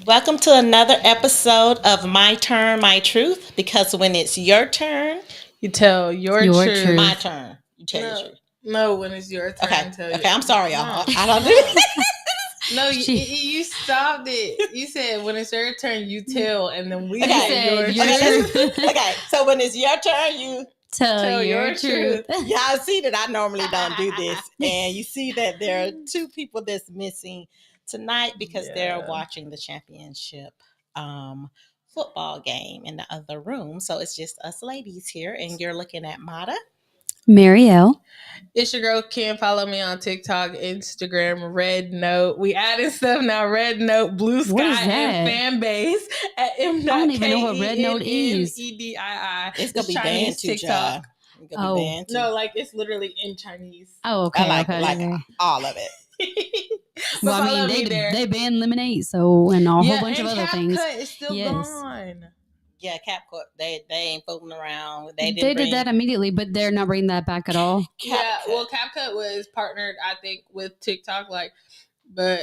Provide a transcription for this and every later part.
Welcome to another episode of My Turn, My Truth. Because when it's your turn, You tell your Your truth. truth. my turn, you tell your No, truth. no, when it's your turn. Okay, Tell okay. you. I'm sorry, y'all. No. I don't do. No, She- you stopped it. You said when it's your turn, you tell, and then we Okay. said your Your truth. truth. Okay, so when it's your turn, you Tell your truth. y'all see that I normally don't do this, and you see that there are two people that's missing tonight because they're Yeah. watching the championship football game in the other room. So it's just us ladies here, and you're looking at Mata. Marielle. It's your girl Kim. Follow me on TikTok, Instagram, Red Note. We added stuff now. Red Note, Blue Sky, What is that? and Fan Base at M. I don't even know what Red Note is. Edii. It's gonna be banned too, child. It's gonna be banned too. No, like it's literally in Chinese. Oh, okay. I like okay. all of it. But Well, I follow mean, me there. they banned lemonade, so and a whole bunch of and other things. CapCut is still Yes. gone. Yeah, CapCut, they ain't fooling around. They Did that immediately, but they're not bringing that back at all. CapCut was partnered, I think, with TikTok. But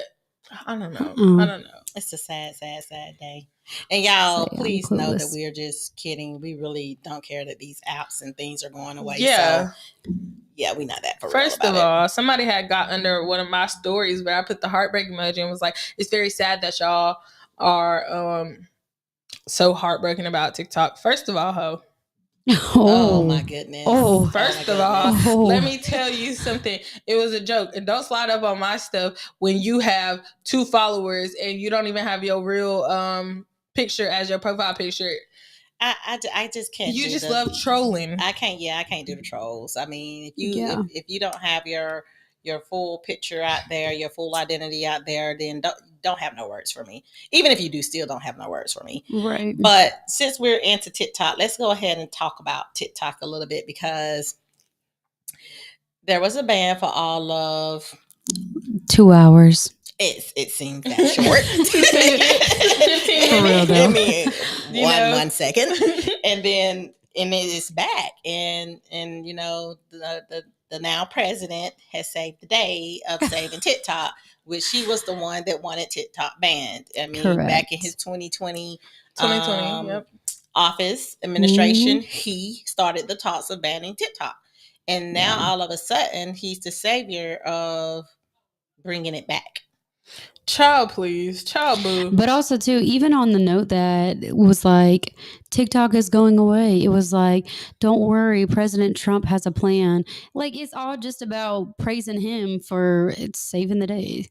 I don't know. Mm-mm. I don't know. It's a sad day. And y'all, Say I'm please know that clueless. we're just kidding. We really don't care that these apps and things are going away. Yeah. So, yeah, we not that for real First about of it. all, somebody had got under one of my stories, but I put the heartbreak emoji and was like, "It's very sad that y'all are so heartbroken about TikTok." First of all, ho. Oh my goodness. Oh. First my of all, goodness. Oh. let me tell you something. It was a joke. And don't slide up on my stuff when you have 2 followers and you don't even have your real picture as your profile picture. I just can't. You do just the- love trolling. I can't. Yeah, I can't do the trolls. I mean, if you Yeah. if you don't have your full picture out there, your full identity out there, then don't have no words for me. Even if you do, still don't have no words for me. Right. But since we're into TikTok, let's go ahead and talk about TikTok a little bit because there was a ban for all of 2 hours. it seems that short. 15 For real, though. I mean, You know. 1 second, and then it is back, and you know the now president has saved the day of saving TikTok, which she was the one that wanted TikTok banned. I mean, Correct. back in his 2020 Yep. office administration, he started the talks of banning TikTok, and now all of a sudden he's the savior of bringing it back. Child, please. Child, boo. But also too, even on the note that it was like TikTok is going away, it was like, don't worry, President Trump has a plan. Like it's all just about praising him for it's saving the day.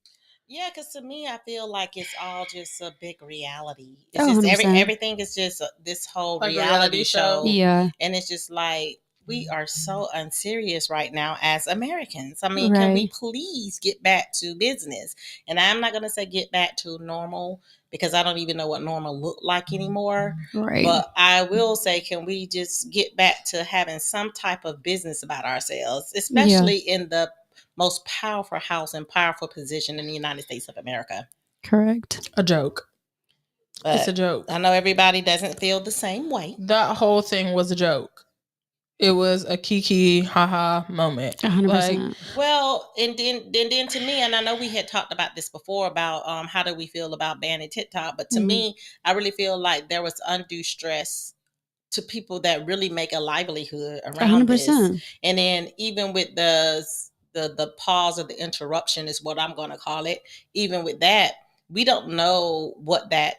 Yeah, because to me, I feel like it's all just a big reality. It's Oh, just 100%. everything is just this whole Like a reality reality show, show. Yeah. and it's just like we are so unserious right now as Americans. I mean, can we Right. please get back to business? And I'm not going to say get back to normal because I don't even know what normal look like anymore. Right. But I will say, can we just get back to having some type of business about ourselves, especially in the most powerful house and powerful position in the United States of America? Correct. A joke. But It's a joke. I know everybody doesn't feel the same way. That whole thing was a joke. It was a kiki haha moment. 100%. Well, and then to me, and I know we had talked about this before about how do we feel about banning TikTok, but to Mhm. me, I really feel like there was undue stress to people that really make a livelihood around this. 100%. And then even with the pause or the interruption is what I'm going to call it. Even with that, we don't know what that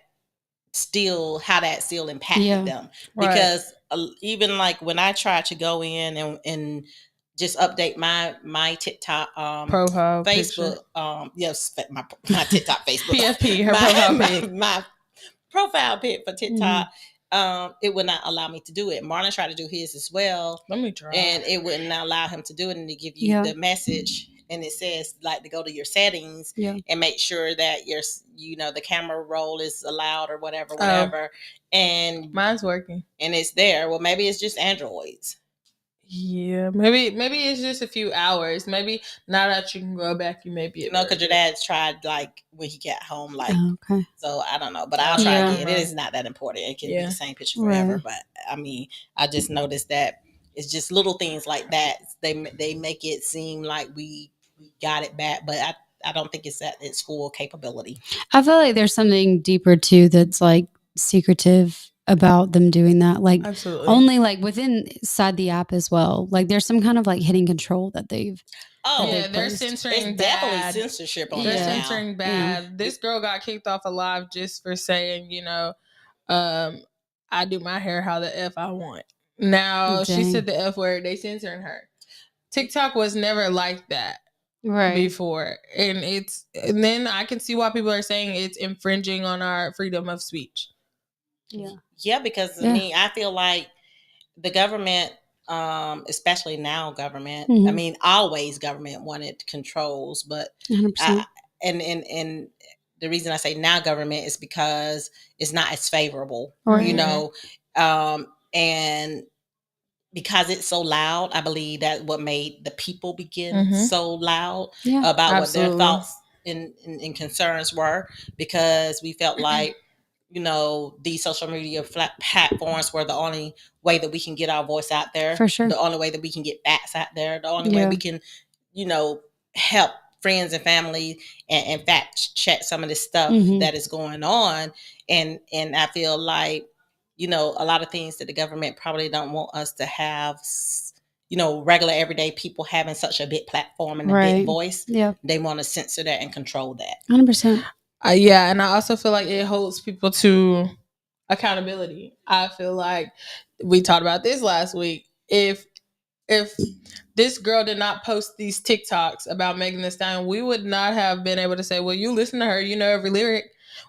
how that still impacted Yeah. them, Right. because even like when I tried to go in and just update my TikTok Profile Facebook yes my TikTok Facebook PFP, her my, profile my, pic. my profile pic for TikTok, it would not allow me to do it. Marlon tried to do his as well, Let me try. and it wouldn't allow him to do it, and to give you Yeah. the message, and it says like to go to your settings Yeah. and make sure that your the camera roll is allowed or whatever, and Mine's working. and it's there. Well, maybe it's just Androids. Yeah, maybe it's just a few hours. Maybe now that you can go back, you may be able Because your dad tried like when he got home, like Okay. so I don't know, but I'll try Yeah. again. It is not that important. It can be Yeah. the same picture forever. Right. But I mean, I just noticed that it's just little things like that. They make it seem like we got it back, but I don't think it's at its full capability. I feel like there's something deeper too that's like secretive about them doing that. Like Absolutely. only like within inside the app as well. Like there's some kind of like hidden control that they've. Oh, yeah, they've they're placed. censoring it's definitely bad. censorship on They're there now. censoring bad. This girl got kicked off of live just for saying, I do my hair how the F I want. Now she Dang. said the F word, they censoring her. TikTok was never like that Right. before. And then I can see why people are saying it's infringing on our freedom of speech. Yeah, because I mean, I feel like the government, especially now government, I mean, always government wanted controls, but 100%. and the reason I say now government is because it's not as favorable, Right. And because it's so loud, I believe that what made the people begin so loud about what their thoughts and concerns were, because we felt like, these social media platforms were the only way that we can get our voice out there. For sure. The only way that we can get facts out there. The only way we can, help friends and family and fact check some of this stuff that is going on. And I feel like, a lot of things that the government probably don't want us to have, regular everyday people having such a big platform and a big voice. Yeah. They want to censor that and control that. 100%. Yeah, and I also feel like it holds people to accountability. I feel like we talked about this last week. If this girl did not post these TikToks about Megan Thee Stallion, we would not have been able to say, well, you listen to her, you know every lyric.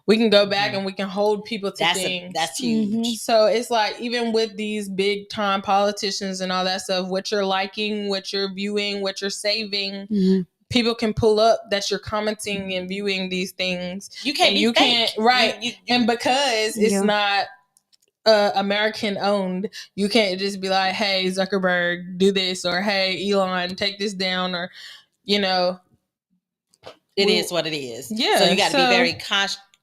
We can go back and we can hold people to things. That's huge. So it's like, even with these big time politicians and all that stuff, what you're liking, what you're viewing, what you're saving, people can pull up that you're commenting and viewing these things. You can't be fake. Right. And because it's not American owned, you can't just be like, hey, Zuckerberg, do this, or hey, Elon, take this down, or it is what it is. Yeah. So you got to be very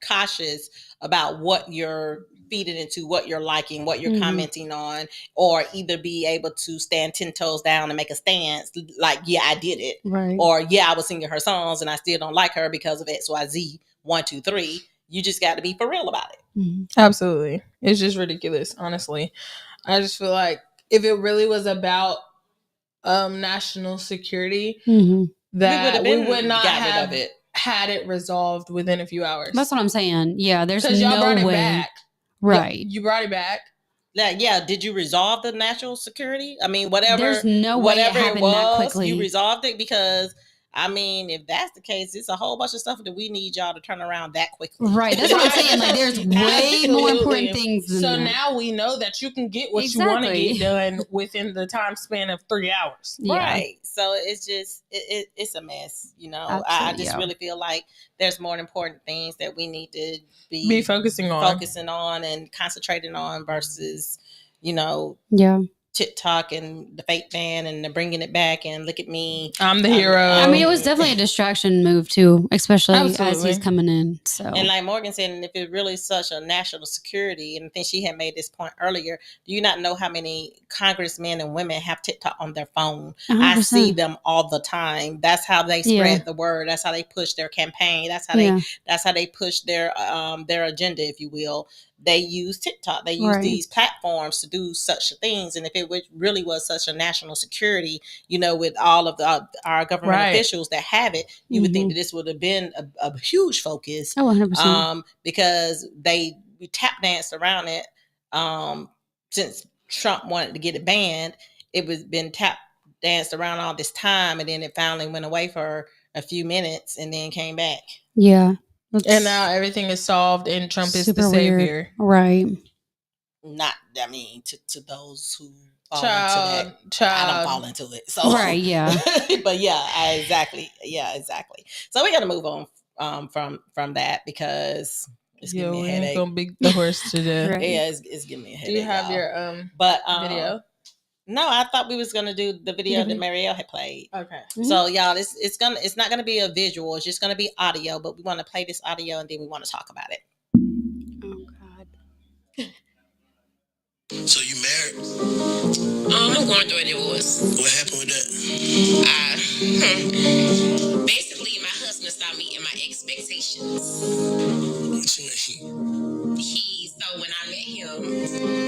cautious about what you're feeding into, what you're liking, what you're commenting on, or either be able to stand 10 toes down and make a stance like, yeah, I did it. Right. Or, yeah, I was singing her songs and I still don't like her because of XYZ 1, 2, 3. You just got to be for real about it. Absolutely. It's just ridiculous, honestly. I just feel like if it really was about national security, that we would not have had it resolved within a few hours. That's what I'm saying. Yeah, there's no y'all brought way. It back. Right. You brought it back. Yeah, did you resolve the national security? I mean, whatever. There's no way whatever it happened it was, that quickly. You resolved it, because I mean, if that's the case, it's a whole bunch of stuff that we need y'all to turn around that quickly. Right. That's what I'm saying. Like, there's way more important things than that. Now we know that you can get what you want to get done within the time span of 3 hours. Yeah. Right. So it's just, it's a mess. I just really feel like there's more important things that we need to be focusing on and concentrating on versus, TikTok and the fake fan and the bringing it back and look at me, I'm the hero. I mean, it was definitely a distraction move too, especially as he's coming in. So, and like Morgan said, if it really is such a national security, and I think she had made this point earlier, do you not know how many congressmen and women have TikTok on their phone? 100%. I see them all the time. That's how they spread the word. That's how they push their campaign. That's how they push their agenda, if you will. They use TikTok. They use these platforms to do such things. And if it really was such a national security, with all of our government officials that have it, you would think that this would have been a huge focus. Oh, 100%. Because we tap danced around it since Trump wanted to get it banned. It was been tap danced around all this time, and then it finally went away for a few minutes and then came back. Yeah. And now everything is solved and Trump is the savior. Weird. Right. Not, I mean, to those who fall into that. I don't fall into it. So right, yeah. But exactly. Yeah, exactly. So we got to move on from that, because it's giving me a headache. Gonna beat the horse to death. Right. Yeah, it's giving me a headache. Do you have your video? No, I thought we was gonna do the video that Marielle had played. Okay. So y'all, it's not gonna be a visual. It's just gonna be audio. But we want to play this audio and then we want to talk about it. Oh God. So you married? I'm going through a divorce. What happened with that? Basically, my husband stopped expectations. What you mean? So when I met him,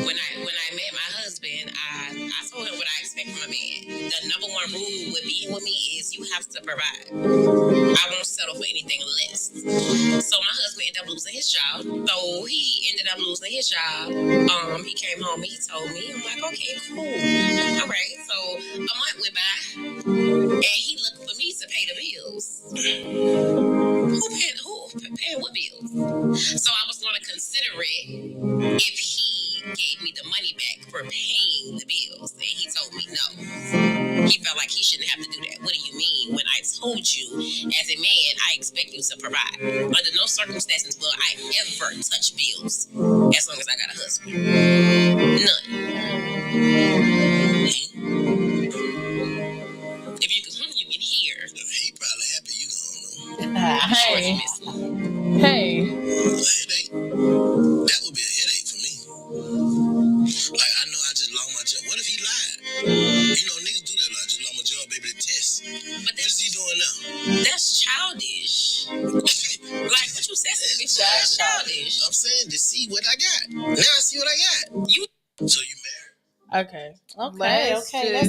when I met my husband, I told him what I expect from a man. The number one rule with being with me is you have to provide. I won't settle for anything less. So my husband ended up losing his job. So he ended up losing his job. He came home and he told me, I'm like, okay, cool. All right. So a month went by and he looked for me to pay the bills. Who paying what bills? So I was going to consider it if he gave me the money back for paying the bills. And he told me no. He felt like he shouldn't have to do that. What do you mean? When I told you, as a man, I expect you to provide. Under no circumstances will I ever touch bills as long as I got a husband. None. If you can hear. He probably happy you gone. I'm sure he missed me. Hey. A headache? That would be a headache for me. Like, I know I just lost my job. What if he lied? You know, niggas do that. Like, I just lost my job, baby, to test. But what is he doing now? That's childish. Like what you said to me, that's childish. I'm saying to see what I got. Now I see what I got. So you married? Okay. Let's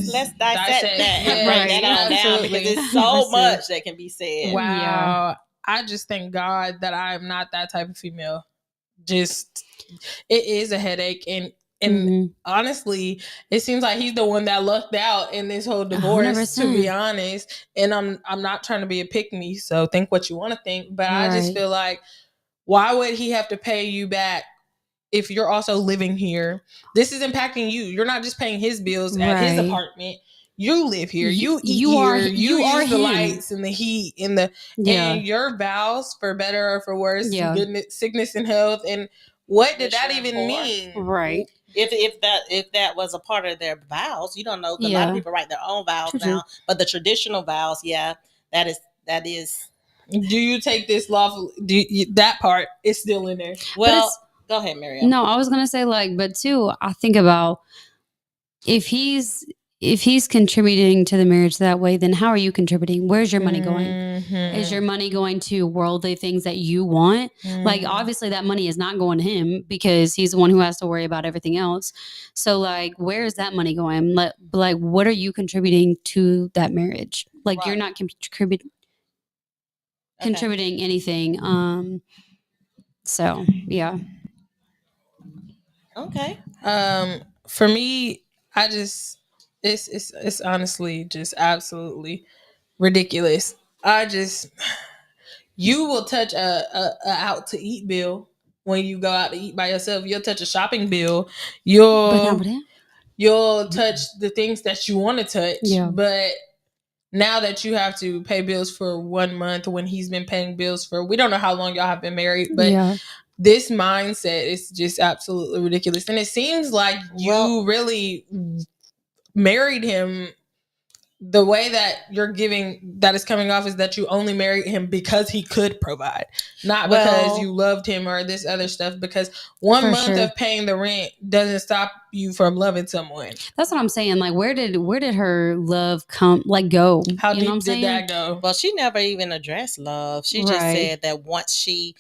dissect that and Yeah, break that on down because there's so much that can be said. Wow. Yeah. I just thank God that I'm not that type of female. Just it is a headache and honestly, it seems like he's the one that lucked out in this whole divorce, 100%. to be honest. And I'm not trying to be a pick me, so think what you want to think. But I just Right. feel like, why would he have to pay you back if you're also living here? This is impacting you. You're not just paying his bills at his Right. apartment. You live here. You eat you here. are- you you are use the him. lights and the heat and the and your vows, for better or for worse, goodness, sickness and health. And what did that even mean? Right. If that was a part of their vows, you don't know. A lot of people write their own vows down, but the traditional vows, that is. Do you take this lawful? That part is still in there. Well, go ahead, Miriam. No, I was gonna say but too, I think about if he's contributing to the marriage that way, then how are you contributing? Where's your money going? Is your money going to worldly things that you want? Like, obviously that money is not going to him because he's the one who has to worry about everything else. So where is that money going? Like, what are you contributing to that marriage? Like, you're not contributing anything. So yeah. Okay. For me, I just it's honestly just absolutely ridiculous. You will touch a out to eat bill when you go out to eat by yourself. You'll touch a shopping bill. You'll touch the things that you want to touch. Yeah. But now that you have to pay bills for 1 month when he's been paying bills for, we don't know how long y'all have been married, but this mindset is just absolutely ridiculous. And it seems like you really married him. The way that you're giving that is coming off is that you only married him because he could provide, not because you loved him or this other stuff. Because 1 month of paying the rent doesn't stop you from loving someone. That's what I'm saying. Like, where did her love go? How deep did that go? Well, she never even addressed love. She just said that once she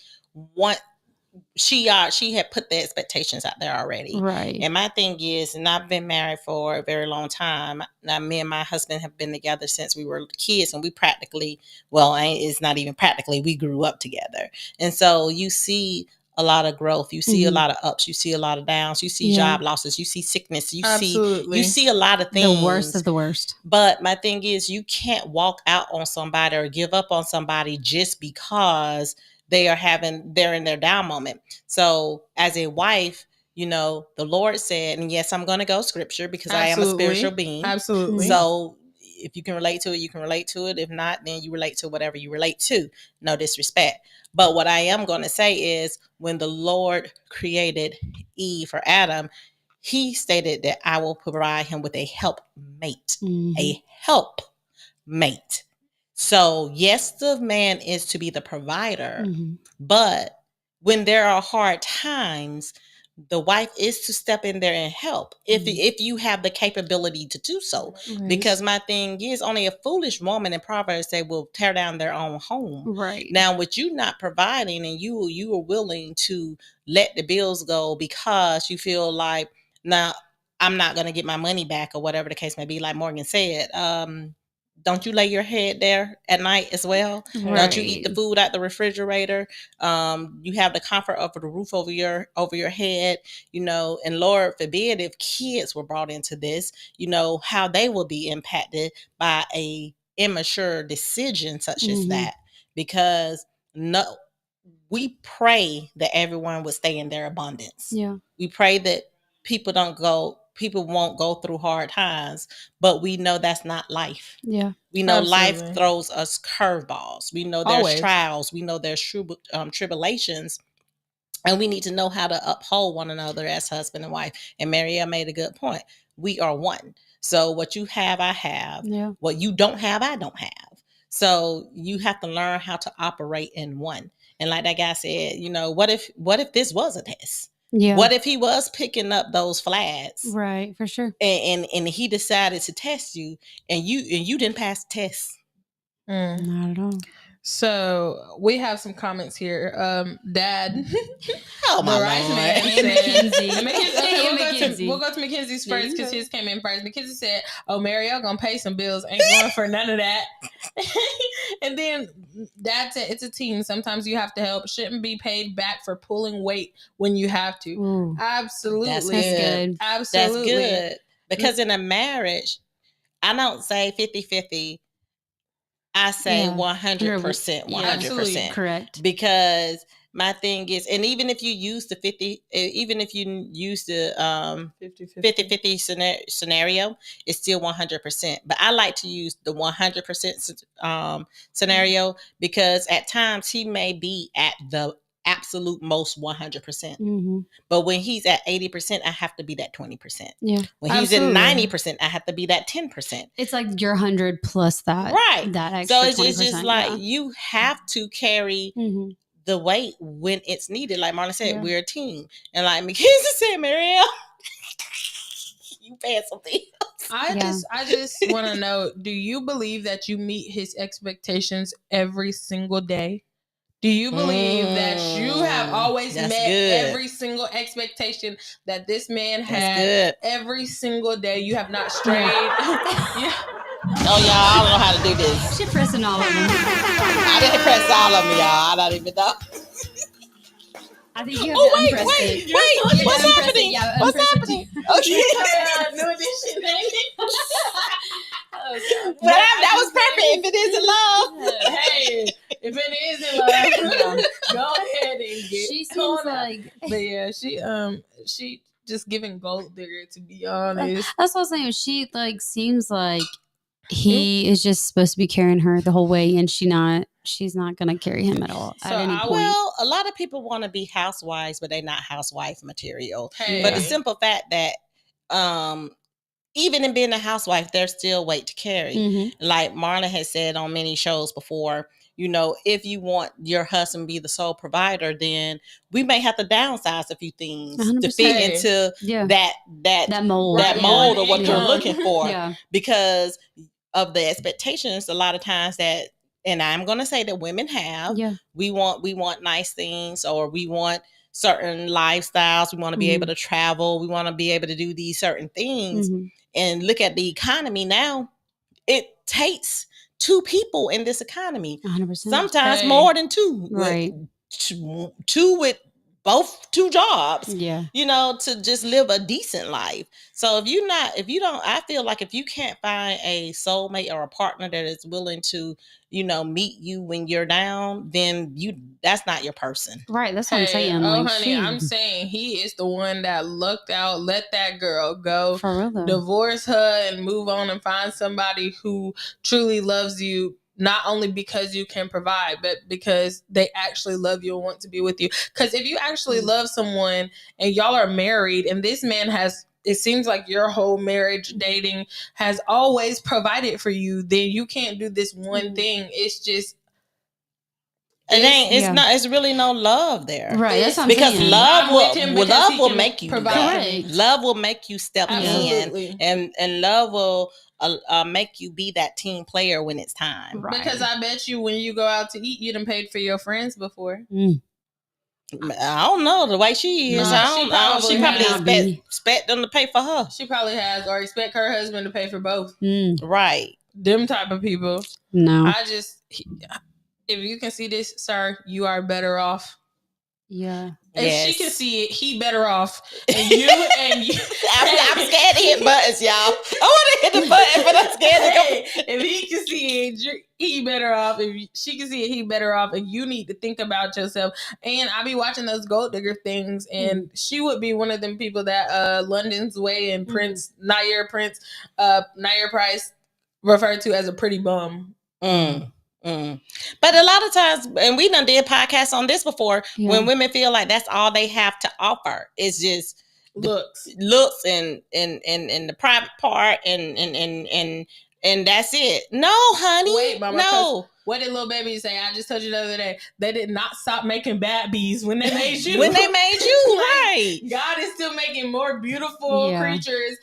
had put the expectations out there already. Right. And my thing is, and I've been married for a very long time. Now, me and my husband have been together since we were kids, and we practically, it's not even practically, we grew up together. And so you see a lot of growth. You see a lot of ups. You see a lot of downs. You see job losses. You see sickness. You see a lot of things. The worst of the worst. But my thing is, you can't walk out on somebody or give up on somebody just because they're in their down moment. So as a wife, the Lord said, and yes, I'm going to go scripture because I am a spiritual being. Absolutely. So if you can relate to it, you can relate to it. If not, then you relate to whatever you relate to. No disrespect. But what I am going to say is, when the Lord created Eve for Adam, he stated that I will provide him with a helpmate, a helpmate. So yes, the man is to be the provider, but when there are hard times, the wife is to step in there and help if you have the capability to do so. Right. Because my thing is, only a foolish woman in Proverbs say will tear down their own home. Right. Now, with you not providing and you are willing to let the bills go because you feel like, now I'm not going to get my money back or whatever the case may be, like Morgan said, don't you lay your head there at night as well? Right. Don't you eat the food out the refrigerator? You have the comfort of the roof over your head, and Lord forbid if kids were brought into this, how they will be impacted by a immature decision such as that. Because we pray that everyone would stay in their abundance. Yeah. We pray that people won't go through hard times, but we know that's not life. Yeah. We know Absolutely. life throws us curveballs. We know there's Always. trials. We know there's tribulations. And we need to know how to uphold one another as husband and wife. And Marielle made a good point. We are one. So what you have, I have. Yeah. What you don't have, I don't have. So you have to learn how to operate in one. And like that guy said, what if this was a test? Yeah. What if he was picking up those flags? Right, for sure. And he decided to test you, and you didn't pass the test. Not at all. So we have some comments here. Dad, Oh my the rice Lord. man And said, Mackenzie. we'll go to Mackenzie's There first you because go. his came in first. Mackenzie said, "Oh, Marielle gonna pay some bills. Ain't going for none of that." And then Dad said, "It's a team. Sometimes you have to help. Shouldn't be paid back for pulling weight when you have to." Ooh, Absolutely, That's good. Absolutely, That's good. Because in a marriage, I don't say 50-50. I say Yeah. 100%, 100%. Absolutely. correct. Because my thing is, and even if you use the 50-50 scenario, it's still 100%. But I like to use the 100% scenario, because at times he may be at the absolute most 100%. Mm-hmm. But when he's at 80%, I have to be that 20%. Yeah. When he's Absolutely. at 90%, I have to be that 10%. It's like your 100 plus that. Right. That extra So it's 20%. just like yeah. you have to carry Mm-hmm. the weight when it's needed. Like Marlon said, Yeah. we're a team. And like Mackenzie said, Marielle, you pay something. I just want to know, do you believe that you meet his expectations every single day? Do you believe that you have always That's met good. every single expectation that this man That's had good. every single day? You have not strayed. Yeah. Oh, y'all, I don't know how to do this. She pressing all of them. I didn't press all of them, y'all. I don't even know. I think you have Oh, to wait, unpress wait, it. wait. What's unpress happening? It. Yeah, What's unpress happening? It. Okay. Doing this shit, baby. But that was perfect. If it isn't love. Hey, if it is in love, go ahead and get She seems on up. like But yeah, she just giving gold digger, to be honest. that's what I'm saying. She seems like he is just supposed to be carrying her the whole way, and she's not gonna carry him at all at any point. Well, a lot of people want to be housewives, but they're not housewife material. Hey. But the simple fact that even in being a housewife, there's still weight to carry. Mm-hmm. Like Marlon has said on many shows before, if you want your husband to be the sole provider, then we may have to downsize a few things 100%. to fit into Yeah. that mold. that Right. mold of what Yeah. you're looking for. Yeah. Because of the expectations a lot of times that, and I'm going to say that women have, Yeah. we want nice things, or we want certain lifestyles. We want to be able to travel. We want to be able to do these certain things. Mm-hmm. And look at the economy now. It takes two people in this economy. 100%. Sometimes Hey. more than two. Right. Two with both two jobs. Yeah. To just live a decent life. So I feel like if you can't find a soulmate or a partner that is willing to, meet you when you're down, then that's not your person. Right. That's what I'm saying. Oh, honey, I'm saying he is the one that lucked out. Let that girl go. For real though. Divorce her and move on and find somebody who truly loves you. Not only because you can provide, but because they actually love you and want to be with you. Because if you actually love someone and y'all are married, and this man it seems like your whole marriage dating has always provided for you, then you can't do this one thing. It's just, It's not. It's really no love there, Right? That's what I'm because saying. love will make you provide. love will make you step Absolutely. in, and love will make you be that team player when it's time. Right. Because I bet you when you go out to eat, you done paid for your friends before. I don't know the way she is. She probably expect them to pay for her. She probably has, or expect her husband to pay for both. Right. Them type of people. No. If you can see this, sir, you are better off. Yeah. If she can see it, he better off. And you. I'm scared to hit buttons, y'all. I want to hit the button, but I'm scared to go. If he can see it, he better off. If she can see it, he better off. And you need to think about yourself. And I be watching those gold digger things, and she would be one of them people that London's Way and Nair Price referred to as a pretty bum. But a lot of times, and we done did podcasts on this before, when women feel like that's all they have to offer is just looks and the private part and that's it. No, honey. Wait, Mama, no. What did Lil Baby say? I just told you the other day. They did not stop making bad bees when they made you. Right. God is still making more beautiful creatures,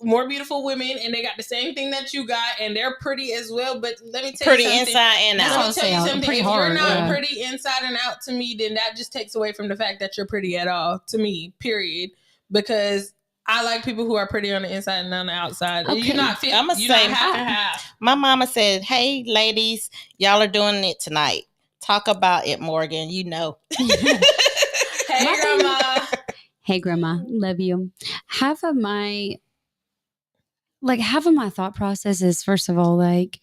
more beautiful women, and they got the same thing that you got, and they're pretty as well. But let me tell you something. Inside and out. Let me tell you something. If you're not pretty inside and out to me, then that just takes away from the fact that you're pretty at all to me, period. Because I like people who are pretty on the inside and on the outside. Okay. You're not fit. I'm a same half. My mama said, "Hey, ladies, y'all are doing it tonight. Talk about it, Morgan. You know." Hey, Grandma. Hey, Grandma. Love you. Half of my thought process is, first of all, like,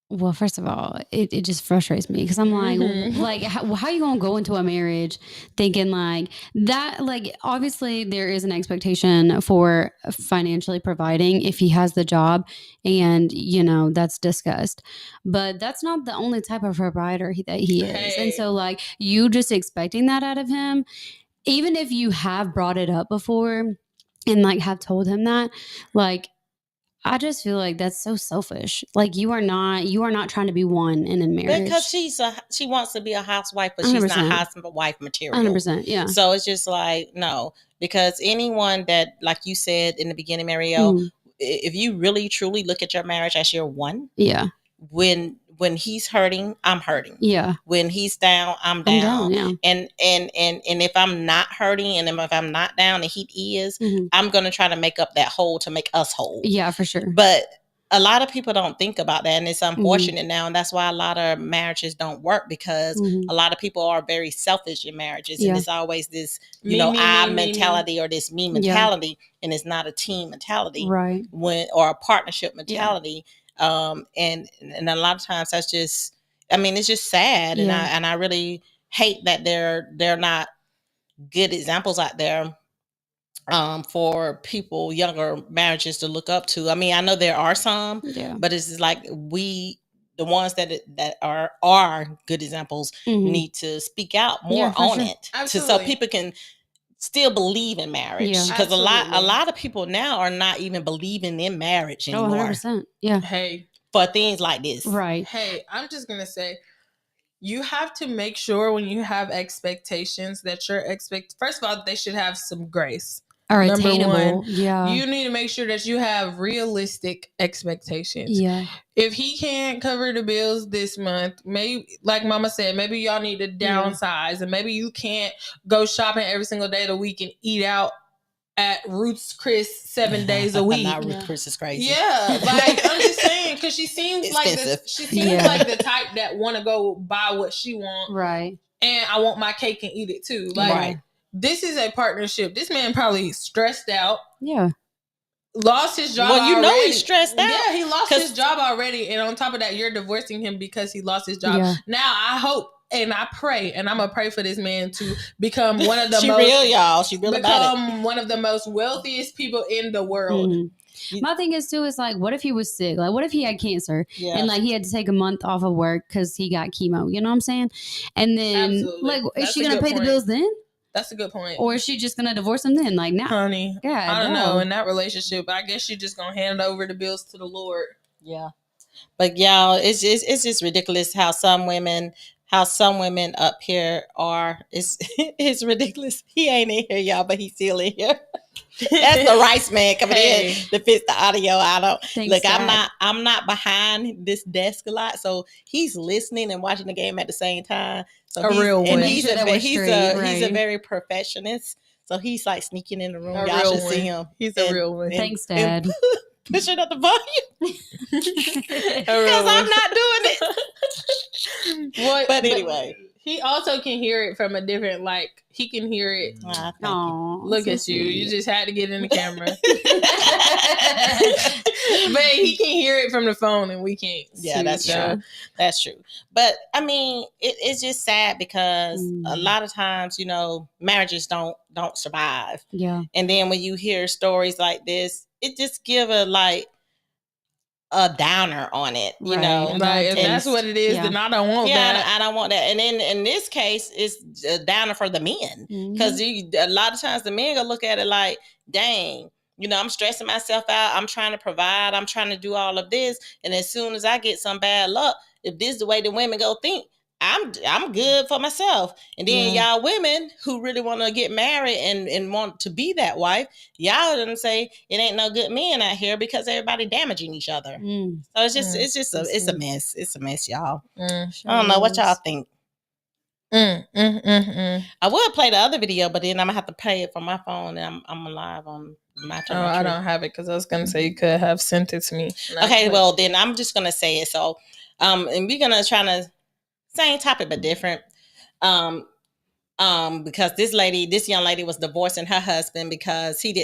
well, first of all, it just frustrates me because I'm like, how are you going to go into a marriage thinking like that? Like, obviously there is an expectation for financially providing if he has the job, and that's discussed, but that's not the only type of provider that he is. And so like, you just expecting that out of him, even if you have brought it up before and like have told him that, like, I just feel like that's so selfish. Like, you are not trying to be one in a marriage. Because she wants to be a housewife, but she's 100%. Not housewife material. 100%, yeah. So it's just like, no, because anyone that, like you said in the beginning, Marielle, if you really truly look at your marriage as your one, when he's hurting, I'm hurting. Yeah. When he's down, I'm down. Yeah. And if I'm not hurting, and if I'm not down and he is, I'm going to try to make up that hole to make us whole. Yeah, for sure. But a lot of people don't think about that, and it's unfortunate now, and that's why a lot of marriages don't work, because a lot of people are very selfish in marriages, and it's always this, I mentality or this me mentality, and it's not a team mentality, right? Or a partnership mentality. And a lot of times that's just, it's just sad. And I really hate that they're not good examples out there, for people, younger marriages to look up to. I know there are some, but it's just like the ones that are good examples need to speak out more on it. So people can still believe in marriage, because a lot of people now are not even believing in marriage anymore. 100%. Yeah. Hey, for things like this, right? Hey, I'm just gonna say, you have to make sure when you have expectations that first of all, they should have some grace. Or attainable. You need to make sure that you have realistic expectations. Yeah. If he can't cover the bills this month, maybe, like Mama said, maybe y'all need to downsize, and maybe you can't go shopping every single day of the week and eat out at Ruth's Chris 7 days a week. Not Ruth's Chris is crazy. Yeah, like, I'm just saying, because she seems like the type that want to go buy what she want, right? And I want my cake and eat it too, like. Right. This is a partnership. This man probably stressed out. Yeah. Lost his job. Well, already. He's stressed out. Yeah, he lost his job already. And on top of that, you're divorcing him because he lost his job. Yeah. Now, I hope and I pray, and I'm going to pray for this man to become one of the She real become one of the most wealthiest people in the world. My thing is too, is like, what if he was sick? Like, what if he had cancer and like he had to take a month off of work because he got chemo? You know what I'm saying? And then like, is she going to pay the bills then? That's a good point. Or is she just going to divorce him then? Like, now, honey, I don't know. In that relationship, I guess she's just going to hand over the bills to the Lord. Yeah. But y'all, it's just ridiculous how some women up here are. It's ridiculous. He ain't in here, y'all, but he's still in here. That's the rice man coming in to fix the audio. I don't Thanks, Dad. I'm not behind this desk a lot, so he's listening and watching the game at the same time. So A real one. he's Make sure that we're he's straight, right. very perfectionionist. So he's like sneaking in the room. A Y'all real should one. see him. He's a real one. Thanks, Dad. Pushing up the volume because I'm not doing it. But anyway, he also can hear it from a different, like, he can hear it. thank you. Aw, Look so at you. You sweet. just had to get in the camera. But he can hear it from the phone and we can't. Yeah, see, that's so. true. That's true. But I mean, it's just sad because a lot of times, marriages don't survive. Yeah. And then when you hear stories like this, it just give a downer on it, Right. Like, if taste. that's what it is, Yeah. then I don't want Yeah, that. I don't want that. And then in this case, it's a downer for the men Mhm. because a lot of times the men gonna look at it like, dang, I'm stressing myself out. I'm trying to provide. I'm trying to do all of this. And as soon as I get some bad luck, if this is the way the women go think, I'm good for myself. And then y'all women who really want to get married and want to be that wife, y'all didn't say it ain't no good men out here because everybody damaging each other. Mm. So it's a mess. It's a mess, y'all. Sure I don't know what is. y'all think. I would play the other video, but then I'm gonna have to play it from my phone, and I'm live on my Oh, I don't have it because I was gonna say you could have sent it to me. Okay, well then I'm just gonna say it. So, and we're gonna try to same topic but different. Because this young lady was divorcing her husband because he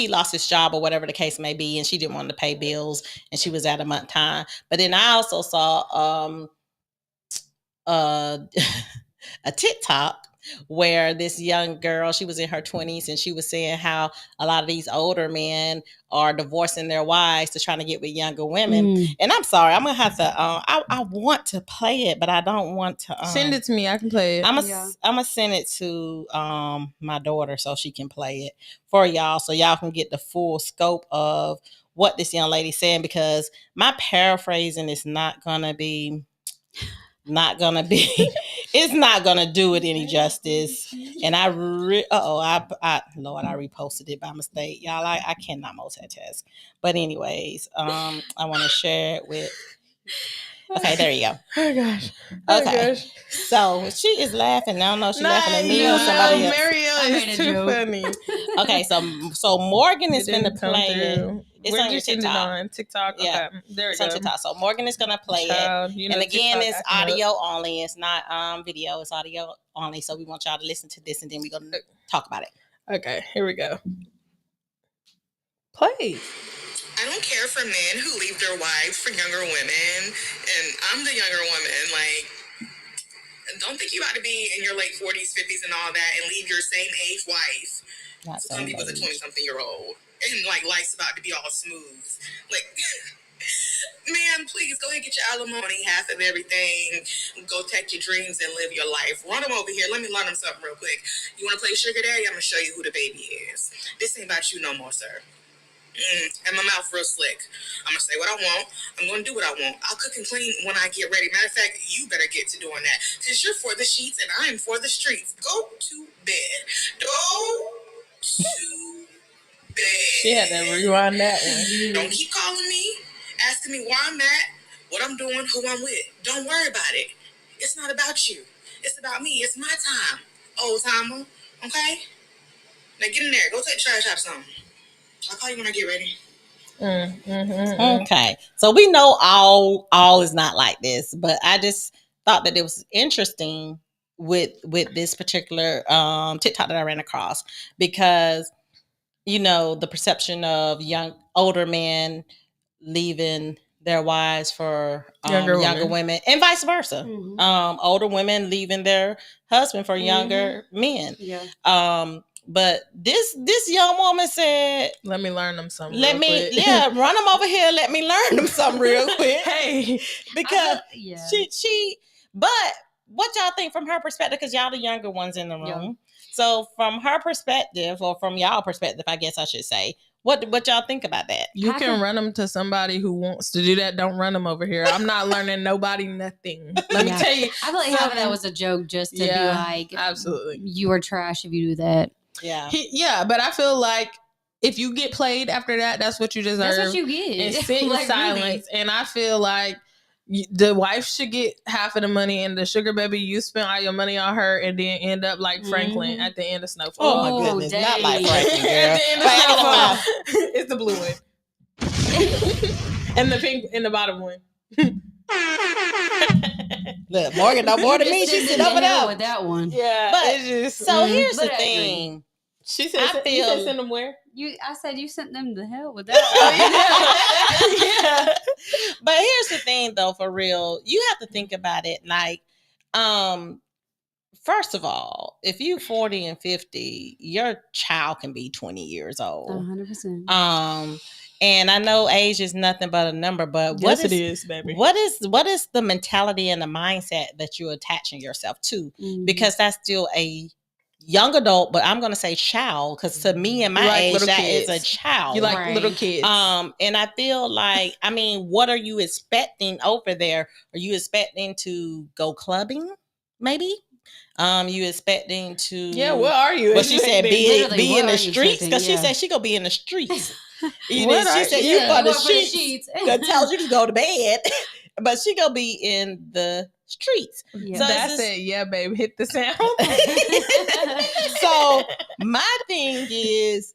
lost his job or whatever the case may be, and she didn't want to pay bills, and she was at a month time. But then I also saw a TikTok where this young girl, she was in her 20s, and she was saying how a lot of these older men are divorcing their wives to trying to get with younger women. And I'm sorry, I'm gonna have to I want to play it, but I don't want to send it to me. I can play it. I'm gonna send it to my daughter so she can play it for y'all, so y'all can get the full scope of what this young lady's saying, because my paraphrasing is not gonna be it's not gonna do it any justice. And I Lord, I reposted it by mistake, y'all. I cannot multitask. But anyways, I want to share it with. Okay, there you go. Oh gosh. Okay. So she is laughing. I don't know if she's laughing at me or somebody else. Marielle is too funny. Okay, so Morgan is going to play it. It's Where on your send it TikTok. on TikTok? Yeah, okay. There it's we on go. TikTok. So Morgan is going to play Child, it. And again, TikTok it's acting audio up. only. It's not video. It's audio only. So we want y'all to listen to this, and then we're going to talk about it. Okay, here we go. Play. I don't care for men who leave their wives for younger women, and I'm the younger woman. Like, don't think you ought to be in your late 40s, 50s, and all that, and leave your same age wife Not for somebody with a 20-something-year-old, and like life's about to be all smooth. Like, man, please go ahead and get your alimony, half of everything. Go take your dreams and live your life. Run them over here. Let me learn them something real quick. You want to play sugar daddy? I'm gonna show you who the baby is. This ain't about you no more, sir. And my mouth real slick. I'm gonna say what I want. I'm gonna do what I want. I'll cook and clean when I get ready. Matter of fact, you better get to doing that, because you're for the sheets and I'm for the streets. Go to bed. Go to bed. She had to rewind that one. Don't keep calling me, asking me where I'm at, what I'm doing, who I'm with. Don't worry about it. It's not about you. It's about me. It's my time, old timer. Okay? Now get in there. Go take the trash out or something. I'll call you when I get ready. Okay, so we know all is not like this, but I just thought that it was interesting with this particular TikTok that I ran across, because the perception of older men leaving their wives for younger women, and vice versa. Older women leaving their husband for younger men. But this young woman said, "Let me learn them something. Run them over here. Let me learn them something real quick." Hey, because she. But what y'all think from her perspective? Because y'all the younger ones in the room. So from her perspective, or from y'all perspective, I guess I should say, What y'all think about that? You can run them to somebody who wants to do that. Don't run them over here. I'm not learning nobody nothing. Let me tell you. I feel like half of that was a joke just to be like, absolutely, you are trash if you do that. Yeah. But I feel like if you get played after that, that's what you deserve. That's what you get. And sit in silence. Really. And I feel like the wife should get half of the money, and the sugar baby, you spend all your money on her, and then end up like Franklin at the end of Snowfall. Oh my goodness, dang. not like Franklin, girl. At the end of Snowfall. It's the blue one. And the pink in the bottom one. Look, Morgan no more than me. She sit over there with that one. Yeah, but it's just, so here's the thing. She said, you said send them where? I said you sent them to hell with that one. Yeah. But here's the thing, though, for real, you have to think about it. Like, first of all, if you 40 and 50, your child can be 20 years old. 100%. And I know age is nothing but a number, but yes, it is, baby. What is the mentality and the mindset that you're attaching yourself to? Mm-hmm. Because that's still a young adult, but I'm going to say child, because to me and my age, that is a child. You like little kids. And I feel like, I mean, what are you expecting over there? Are you expecting to go clubbing, maybe? You expecting to... Yeah, what are you? Well, she said be in the streets, because she said she going to be in the streets. She said you for the sheets. That tells you to go to bed, but she gonna be in the streets. Yeah. So that's it. Yeah, babe, hit the sound. So my thing is,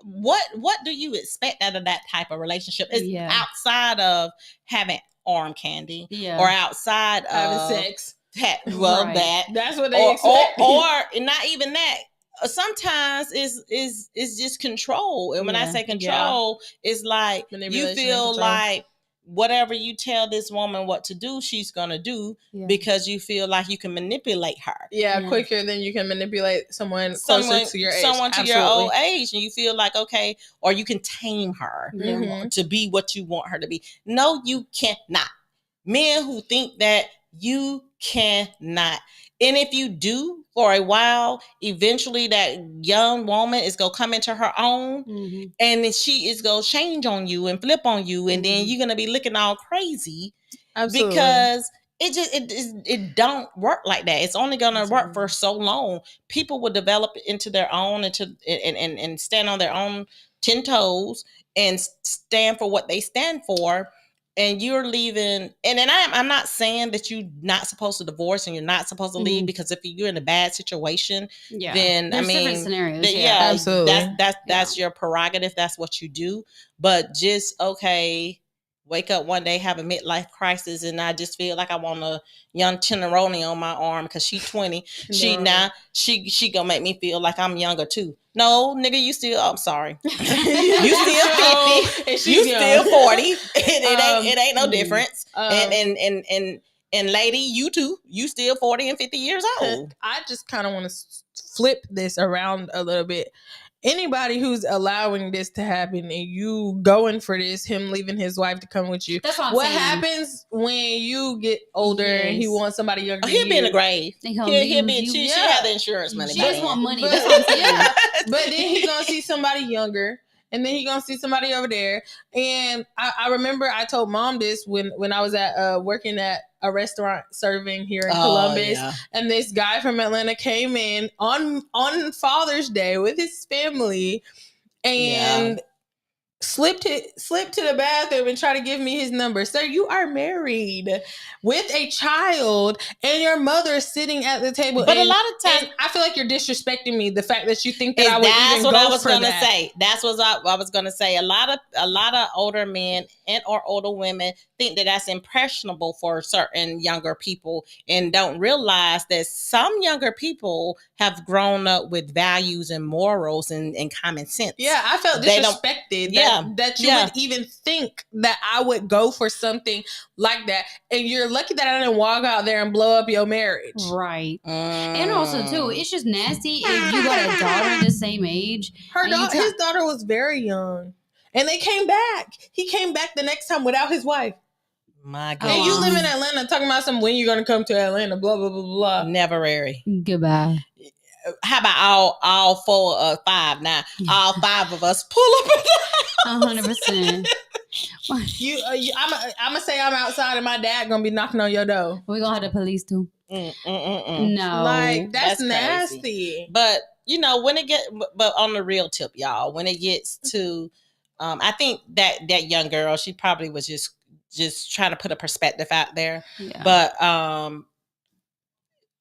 what do you expect out of that type of relationship? It's outside of having arm candy, or outside of having sex. That's what they expect. Or not even that. Sometimes it's just control, and when I say control, it's like you feel like whatever you tell this woman what to do, she's gonna do because you feel like you can manipulate her. Quicker than you can manipulate someone closer to your age. Someone to your old age, and you feel like okay, or you can tame her to be what you want her to be. No, you cannot. Men who think that, you cannot. And if you do for a while, eventually that young woman is going to come into her own, and she is going to change on you and flip on you. And then you're going to be looking all crazy. Absolutely. Because it don't work like that. It's only going to work for so long. People will develop into their own and stand on their own 10 toes and stand for what they stand for. And you're leaving, and then I'm not saying that you're not supposed to divorce and you're not supposed to leave, because if you're in a bad situation, then there's different scenarios. Absolutely, that's your prerogative. That's what you do. But just wake up one day, have a midlife crisis, and I just feel like I want a young Tenderoni on my arm because she's 20. No. She gonna make me feel like I'm younger too. No, nigga, you still. I'm sorry, you still 50, and you still 40. It ain't no difference. And lady, you too. You still 40 and 50 years old. I just kind of want to flip this around a little bit. Anybody who's allowing this to happen and you going for this, him leaving his wife to come with you. That's what I'm what saying. happens when you get older and he wants somebody younger? He'll be in the grave. She'll have the insurance money. She just want money. That's what I'm saying. But then he's gonna see somebody younger. And then he gonna see somebody over there. And I remember I told mom this when I was at working at a restaurant serving here in Columbus. Yeah. And this guy from Atlanta came in on Father's Day with his family and slipped to the bathroom and tried to give me his number. Sir, you are married with a child and your mother is sitting at the table. But a lot of times, I feel like you're disrespecting me. The fact that you think that I would even go for that. That's what I was going to say. A lot of older men and or older women think that that's impressionable for certain younger people and don't realize that some younger people have grown up with values and morals and common sense. Yeah, I felt disrespected that you would even think that I would go for something like that. And you're lucky that I didn't walk out there and blow up your marriage. Right. And also, too, it's just nasty if you got a daughter the same age. His daughter was very young. And they came back. He came back the next time without his wife. My God. And you live in Atlanta talking about when you're going to come to Atlanta, blah, blah, blah, blah. Never, Ari. Goodbye. how about all 4 or 5 now? All 5 of us pull up. 100%. I'm gonna say I'm outside and my dad gonna be knocking on your door. We're gonna have the police too. No, like that's crazy. nasty. But when it but on the real tip, y'all, when it gets to, I think that young girl, she probably was just trying to put a perspective out there. Yeah. But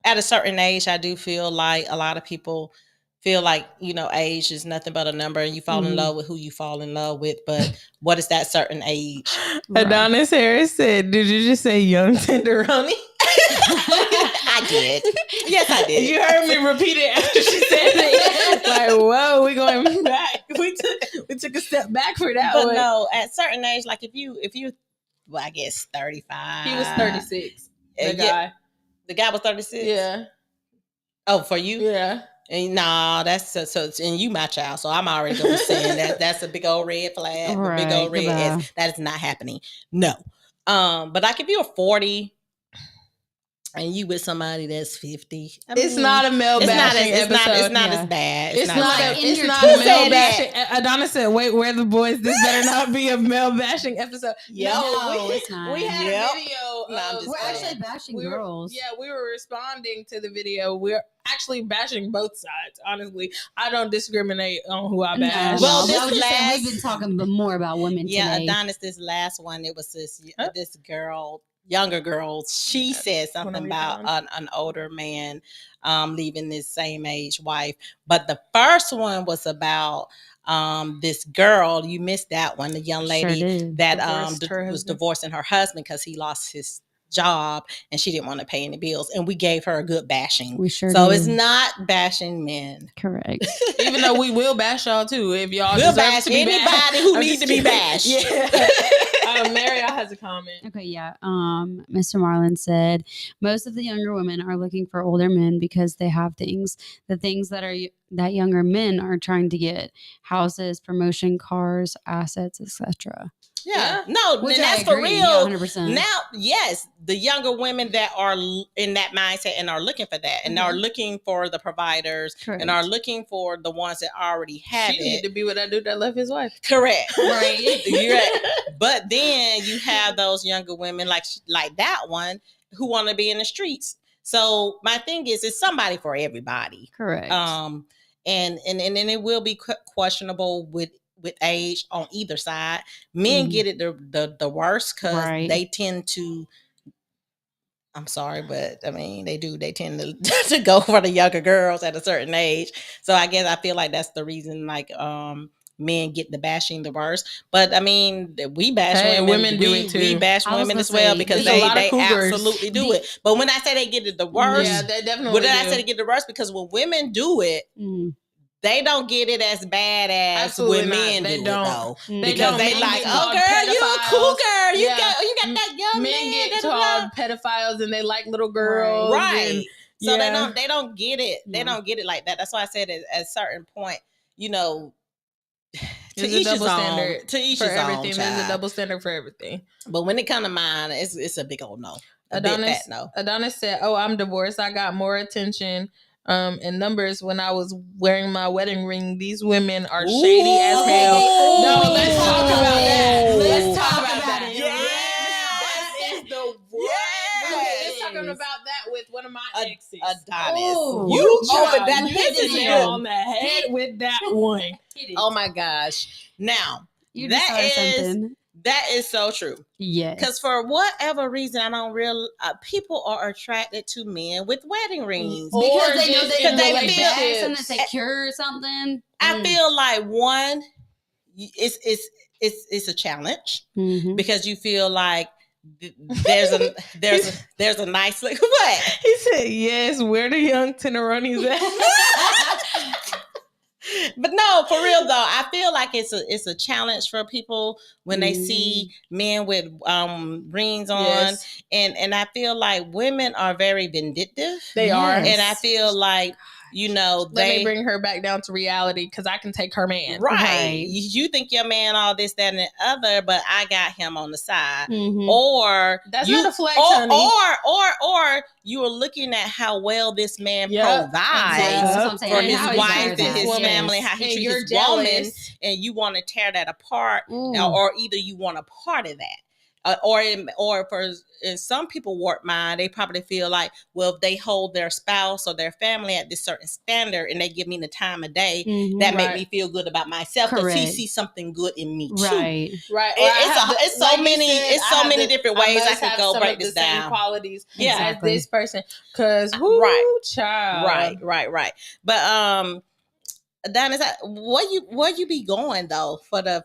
at a certain age, I do feel like a lot of people feel like, age is nothing but a number and you fall in love with who you fall in love with. But what is that certain age? Adonis Harris said, did you just say young tenderoni? I did. Yes, I did. You heard me repeat it after she said it. Like, whoa, we going back. We took a step back for that but one. No, at certain age, like if you, well, I guess 35. He was 36. The guy. The guy was 36? Yeah. Oh, for you? Yeah. And that's so and you my child, so I'm already going to be saying that's a big old red flag, right, a big old red S. That is not happening. No. But like if you're 40 and you with somebody that's 50, it's not a male bashing episode. It's not as bad. It's not a male bashing. Adonis said, "Wait, where the boys? This better not be a male bashing episode." No, it's not. We had a video. We're actually bashing girls. We were responding to the video. We're actually bashing both sides. Honestly, I don't discriminate on who I bash. No, well, we've been talking more about women. Yeah, today. Adonis. This last one, it was this girl. Younger girls, she said something about an older man leaving this same age wife. But the first one was about this girl. You missed that one. The young lady that was divorcing her husband because he lost his job and she didn't want to pay any bills, and we gave her a good bashing. We sure so did. It's not bashing men, correct? Even though we will bash y'all too if y'all we'll bash anybody who needs to be bashed. Yeah. Marielle has a comment. Okay, yeah. Mr. Marlin said most of the younger women are looking for older men because they have the things that younger men are trying to get: houses, promotion, cars, assets, etc. Yeah, no, which and that's I agree, for real. 100%. Now, yes, the younger women that are in that mindset and are looking for that, and are looking for the providers, and are looking for the ones that already have it. She need to be with that dude that left his wife. Correct, right? You're right. But then you have those younger women like that one who want to be in the streets. So my thing is, it's somebody for everybody. Correct. And it will be questionable with age on either side. Men get it the worst because they tend to, I'm sorry, but I mean they tend to go for the younger girls at a certain age. So I guess I feel like that's the reason men get the bashing the worst. But I mean we bash women do it too. We bash women as well because they absolutely do it. But when I say they get it the worst, they definitely when I say they get the worst, because when women do it, they don't get it as bad as when men do it though. Because they like, oh girl, you a cool girl. You got that young man. Men get called pedophiles and they like little girls. Right. So they don't get it. They don't get it like that. That's why I said at a certain point, to each his own. To each his own. There's a double standard for everything. But when it comes to mine, it's a big old no. Adonis said, "Oh, I'm divorced. I got more attention and numbers when I was wearing my wedding ring. These women are shady as hell." No, let's talk about that. Let's talk about it. That is the word. Let's talk about that with one of my exes. Adonis. This is on the head with that one. Oh my gosh. Now, you just something. That is so true. Yes. Because for whatever reason, I don't people are attracted to men with wedding rings. Because they know they feel something secure or something. I feel like one, it's a challenge because you feel like there's a nice look. What? He said, yes, where the young tenderonis at? But no, for real though, I feel like it's a challenge for people when they see men with rings on, and I feel like women are very vindictive. They are, and I feel like Let me bring her back down to reality because I can take her man. Right. You think your man all this, that, and the other, but I got him on the side. Mhm. Or that's not a flex, honey. Or you are looking at how well this man provides Exactly. for his How wife and his woman. family, how he treats his jealous. woman, and you want to tear that apart, Ooh. or either you want a part of that. Or for in some people warped mind, they probably feel like, well, if they hold their spouse or their family at this certain standard and they give me the time of day, that make me feel good about myself because he sees something good in me too. Right. It's so many different ways I could go break this down. Same qualities as this person, because child. Right. But Don, is that where you be going though for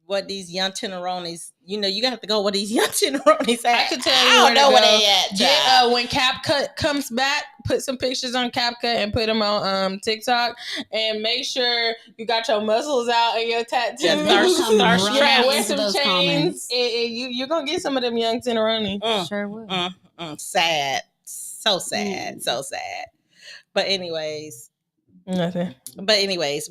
what these young tenderonis, you have to go where these young tenderonis at. I can tell you where they at. When CapCut comes back, put some pictures on CapCut and put them on TikTok, and make sure you got your muscles out and your tattoos. Wear some chains, and you're gonna get some of them young tenderoni. Sure will. Sad, so sad, so sad. But anyways, nothing. But anyways,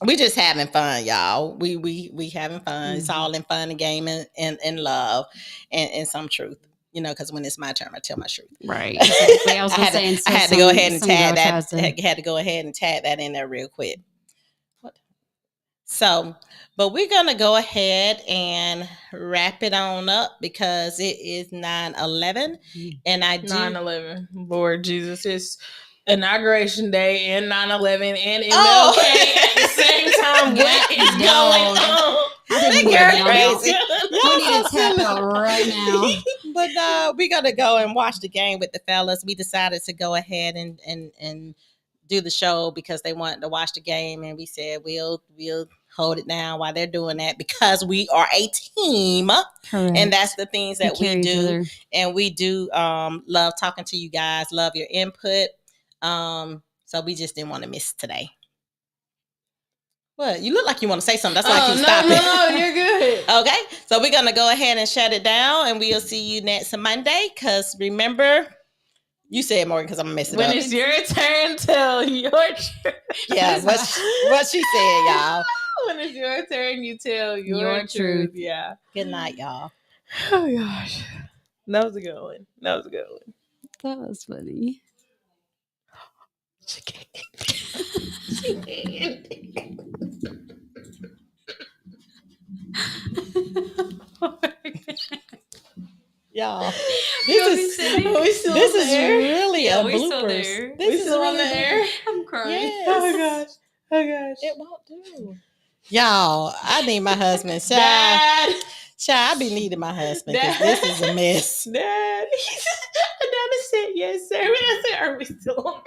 we just having fun, y'all. We having fun. It's all in fun and game and love and some truth. Because when it's my turn, I tell my truth. Right. Exactly. I had to go ahead and tag that. Had to go ahead and tag that in there real quick. So, but we're gonna go ahead and wrap it on up because it is 9/11, and I do 9/11. Lord Jesus, it's Inauguration Day and 9/11 and MLK at the same time. What is going on? You're crazy. We need to tap out right now. But we gotta go and watch the game with the fellas. We decided to go ahead and do the show because they wanted to watch the game, and we said we'll hold it down while they're doing that because we are a team. Correct. And that's the things that we do. And we do love talking to you guys, love your input. So we just didn't want to miss today. What? You look like you want to say something. That's why I keep stopping. No, you're good. Okay. So we're going to go ahead and shut it down, and we'll see you next Monday. Because remember, you said Morgan because I'm messing up. When it's your turn, tell your truth. Yeah, what she said, y'all. When it's your turn, you tell your truth. Yeah. Good night, y'all. Oh, gosh. That was a good one. That was funny. She can't. Y'all, this is really a bloopers. This is on the air. I'm crying. Yes. Oh gosh. It won't do. Y'all, I need my husband. Dad. I be needing my husband because this is a mess. Dad. Dad said, yes, sir. I said, are we still on?